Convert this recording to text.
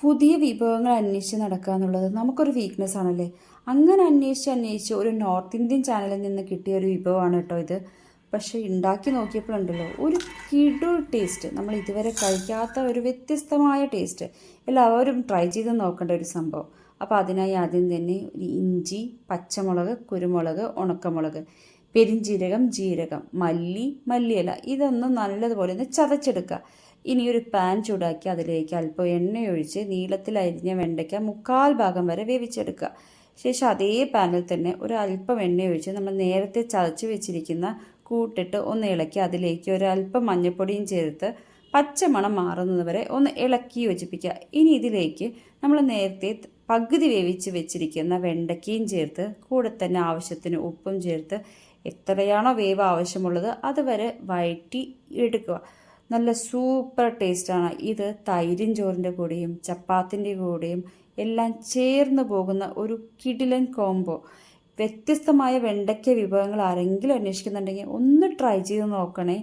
പുതിയ വിഭവങ്ങൾ അന്വേഷിച്ച് നടക്കുക എന്നുള്ളത് നമുക്കൊരു വീക്ക്നെസ് ആണല്ലേ. അങ്ങനെ അന്വേഷിച്ച് ഒരു നോർത്ത് ഇന്ത്യൻ ചാനലിൽ നിന്ന് കിട്ടിയ ഒരു വിഭവമാണ് കേട്ടോ ഇത്. പക്ഷേ ഉണ്ടാക്കി നോക്കിയപ്പോഴുണ്ടല്ലോ ഒരു കിടു ടേസ്റ്റ്, നമ്മൾ ഇതുവരെ കഴിക്കാത്ത ഒരു വ്യത്യസ്തമായ ടേസ്റ്റ്. എല്ലാവരും ട്രൈ ചെയ്ത് നോക്കേണ്ട ഒരു സംഭവം. അപ്പോൾ അതിനായി ആദ്യം തന്നെ ഒരു ഇഞ്ചി, പച്ചമുളക്, കുരുമുളക്, ഉണക്കമുളക്, പെരിഞ്ജീരകം, ജീരകം, മല്ലിയില ഇതൊന്നും നല്ലതുപോലെ ഒന്ന് ചതച്ചെടുക്കുക. ഇനി ഒരു പാൻ ചൂടാക്കി അതിലേക്ക് അല്പം എണ്ണയൊഴിച്ച് നീളത്തിൽ അരിഞ്ഞ വെണ്ടയ്ക്ക 1/4 ഭാഗം വരെ വേവിച്ചെടുക്കുക. ശേഷം അതേ പാനിൽ തന്നെ ഒരു അല്പം എണ്ണയൊഴിച്ച് നമ്മൾ നേരത്തെ ചതച്ച് വെച്ചിരിക്കുന്ന കൂട്ടിട്ട് ഒന്ന് ഇളക്കി അതിലേക്ക് ഒരല്പം മഞ്ഞൾപ്പൊടിയും ചേർത്ത് പച്ചമണം മാറുന്നത് വരെ ഒന്ന് ഇളക്കി യോജിപ്പിക്കുക. ഇനി ഇതിലേക്ക് നമ്മൾ നേരത്തെ പകുതി വേവിച്ച് വെച്ചിരിക്കുന്ന വെണ്ടയ്ക്കയും ചേർത്ത് കൂടെ തന്നെ ആവശ്യത്തിന് ഉപ്പും ചേർത്ത് എത്രയാണോ വേവ് ആവശ്യമുള്ളത് അതുവരെ വഴറ്റി എടുക്കുക. നല്ല സൂപ്പർ ടേസ്റ്റാണ് ഇത്. തൈരും ചോറിൻ്റെ കൂടെയും ചപ്പാത്തിൻ്റെ കൂടെയും എല്ലാം ചേർന്ന് പോകുന്ന ഒരു കിടിലൻ കോംബോ. വ്യത്യസ്തമായ വെണ്ടയ്ക്ക വിഭവങ്ങൾ ആരെങ്കിലും അന്വേഷിക്കുന്നുണ്ടെങ്കിൽ ഒന്ന് ട്രൈ ചെയ്ത് നോക്കണേ.